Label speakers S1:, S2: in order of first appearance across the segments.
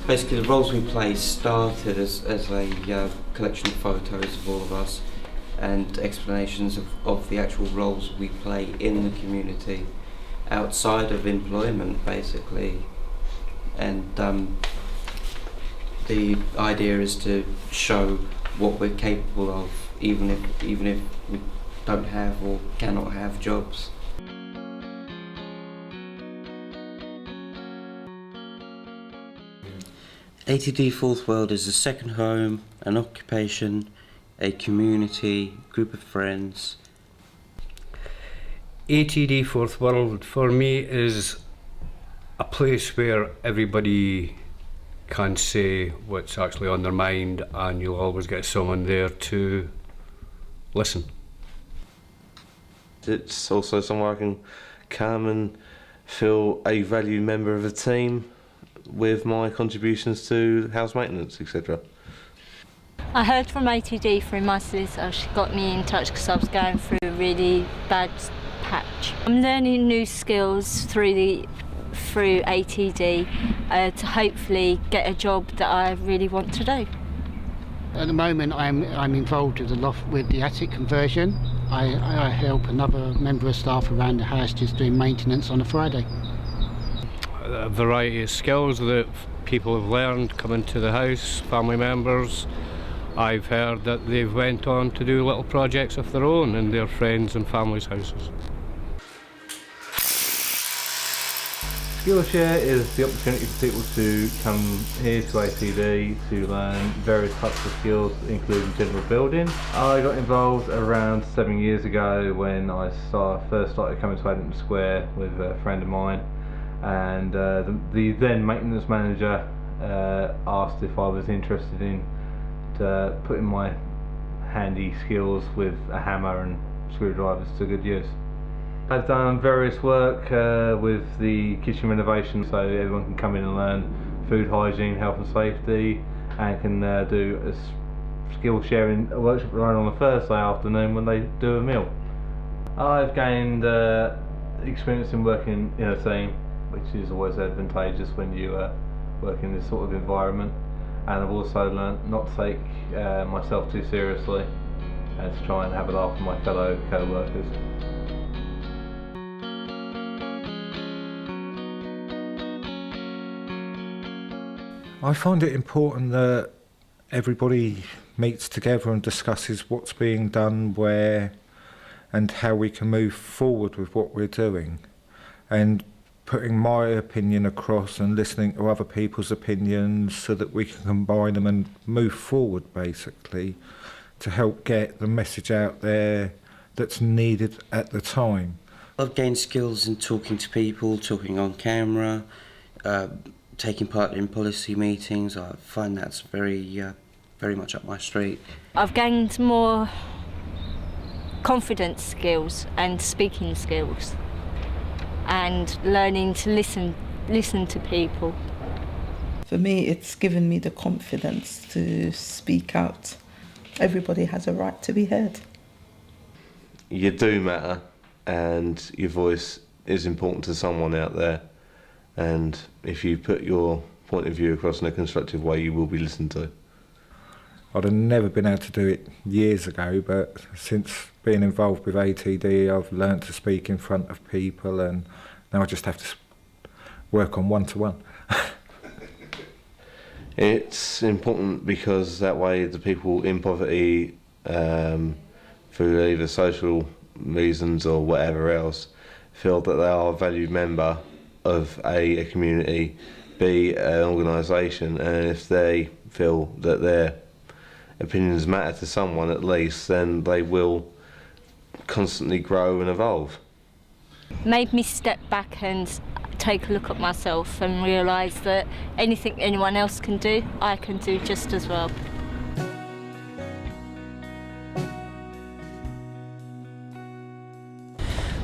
S1: Basically, the roles we play started as a collection of photos of all of us and explanations of the actual roles we play in the community outside of employment, basically. And the idea is to show what we're capable of, even if we don't have or cannot have jobs. ATD Fourth World is a second home, an occupation, a community, group of friends.
S2: ATD Fourth World for me is a place where everybody can say what's actually on their mind, and you'll always get someone there to listen.
S3: It's also somewhere I can come and feel a valued member of a team with my contributions to house maintenance, etc.
S4: I heard from ATD through my solicitor. She got me in touch because I was going through a really bad patch. I'm learning new skills through ATD to hopefully get a job that I really want to do.
S5: At the moment I'm involved with the attic conversion. I help another member of staff around the house just doing maintenance on a Friday.
S2: A variety of skills that people have learned coming to the house, family members. I've heard that they've went on to do little projects of their own in their friends' and families' houses.
S6: Skillshare is the opportunity for people to come here to ATD to learn various types of skills, including general building. I got involved around 7 years ago when I first started coming to Adam Square with a friend of mine, and the then maintenance manager asked if I was interested in putting my handy skills with a hammer and screwdrivers to good use. I've done various work with the kitchen renovation, so everyone can come in and learn food hygiene, health and safety, and can do a skill sharing workshop run on a Thursday afternoon when they do a meal. I've gained experience in working in a team, which is always advantageous when you work in this sort of environment, and I've also learnt not to take myself too seriously and to try and have a laugh with my fellow co-workers.
S7: I find it important that everybody meets together and discusses what's being done, where, and how we can move forward with what we're doing, and putting my opinion across and listening to other people's opinions so that we can combine them and move forward, basically, to help get the message out there that's needed at the time.
S1: I've gained skills in talking to people, talking on camera, taking part in policy meetings. I find that's very much up my street.
S4: I've gained more confidence skills and speaking skills, and learning to listen to people.
S8: For me, it's given me the confidence to speak out. Everybody has a right to be heard.
S3: You do matter, and your voice is important to someone out there, and if you put your point of view across in a constructive way, you will be listened to.
S7: I'd have never been able to do it years ago, but since being involved with ATD, I've learnt to speak in front of people, and now I just have to work on one-to-one.
S3: It's important because that way the people in poverty, through either social reasons or whatever else, feel that they are a valued member of a community, be an organisation, and if they feel that their opinions matter to someone at least, then they will constantly grow and evolve.
S4: Made me step back and take a look at myself and realise that anything anyone else can do, I can do just as well.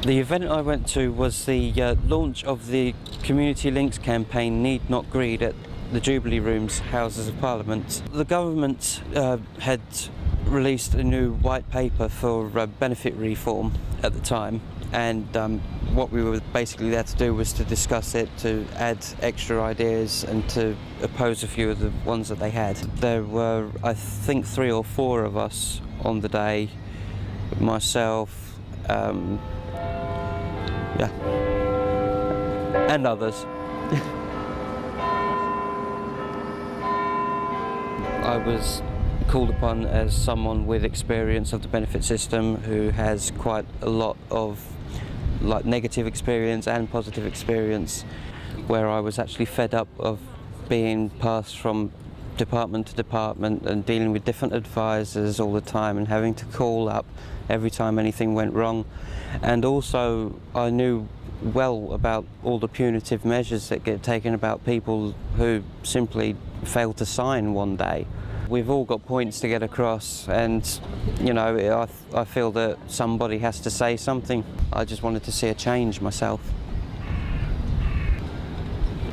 S1: The event I went to was the launch of the Community Links campaign Need Not Greed at the Jubilee Rooms, Houses of Parliament. The government had released a new white paper for benefit reform at the time, and what we were basically there to do was to discuss it, to add extra ideas and to oppose a few of the ones that they had. There were, I think, 3 or 4 of us on the day, myself, yeah, and others. I was called upon as someone with experience of the benefit system who has quite a lot of negative experience and positive experience, where I was actually fed up of being passed from department to department and dealing with different advisors all the time and having to call up every time anything went wrong. And also I knew well about all the punitive measures that get taken about people who simply fail to sign one day. We've all got points to get across, and you know, I feel that somebody has to say something. I just wanted to see a change myself.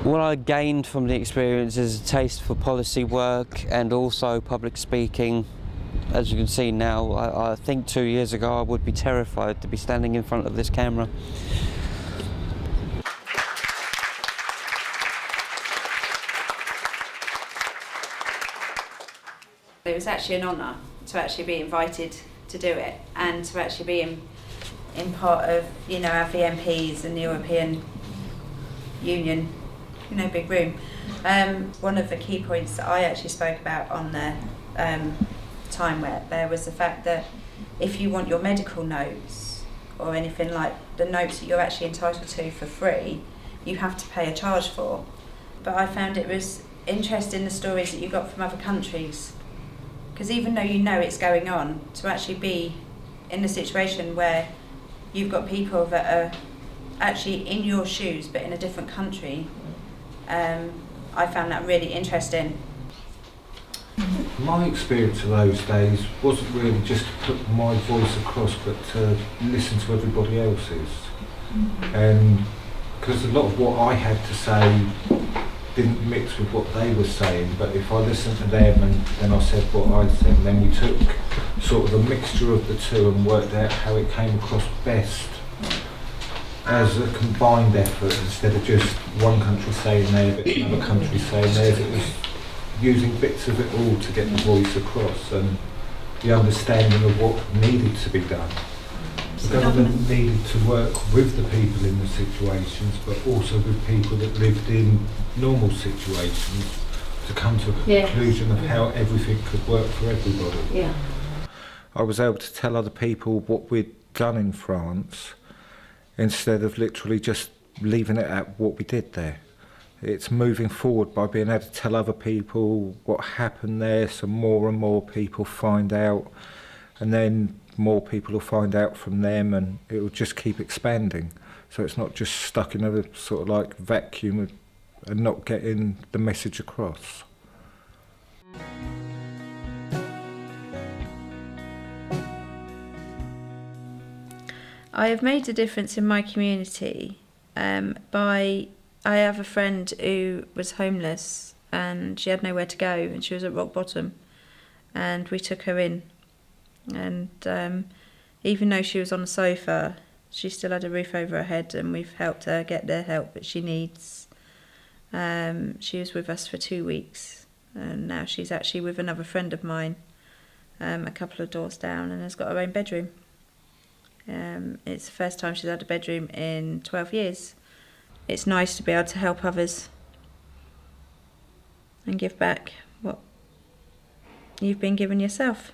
S1: What I gained from the experience is a taste for policy work and also public speaking. As you can see now, I think 2 years ago I would be terrified to be standing in front of this camera.
S9: It was actually an honour to actually be invited to do it, and to actually be in part of, you know, our VMPs and the European Union, you know, big room. One of the key points that I actually spoke about on the time where there was the fact that if you want your medical notes or anything like the notes that you're actually entitled to for free, you have to pay a charge for. But I found it was interesting the stories that you got from other countries. Because even though you know it's going on, to actually be in a situation where you've got people that are actually in your shoes but in a different country, I found that really interesting.
S7: My experience of those days wasn't really just to put my voice across, but to listen to everybody else's. And because a lot of what I had to say didn't mix with what they were saying, but if I listened to them and then I said what I said, and then we took sort of a mixture of the two and worked out how it came across best as a combined effort, instead of just one country saying theirs but another country saying theirs. It was using bits of it all to get the voice across and the understanding of what needed to be done. The government needed to work with the people in the situations, but also with people that lived in normal situations to come to a conclusion of how everything could work for everybody.
S9: Yeah.
S7: I was able to tell other people what we'd done in France instead of literally just leaving it at what we did there. It's moving forward by being able to tell other people what happened there, so more and more people find out, and then more people will find out from them, and it will just keep expanding. So it's not just stuck in a sort of like vacuum and not getting the message across.
S9: I have made a difference in my community I have a friend who was homeless and she had nowhere to go and she was at rock bottom, and we took her in, and even though she was on a sofa, she still had a roof over her head, and we've helped her get the help that she needs. She was with us for 2 weeks, and now she's actually with another friend of mine a couple of doors down, and has got her own bedroom. It's the first time she's had a bedroom in 12 years. It's nice to be able to help others and give back what you've been given yourself.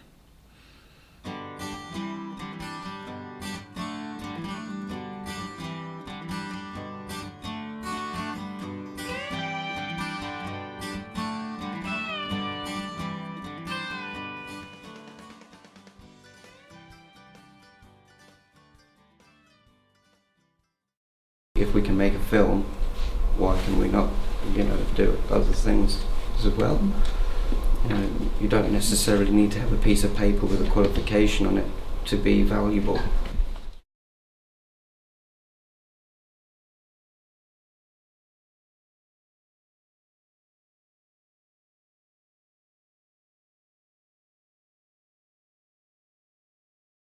S1: If we can make a film, why can we not, do other things as well? You don't necessarily need to have a piece of paper with a qualification on it to be valuable.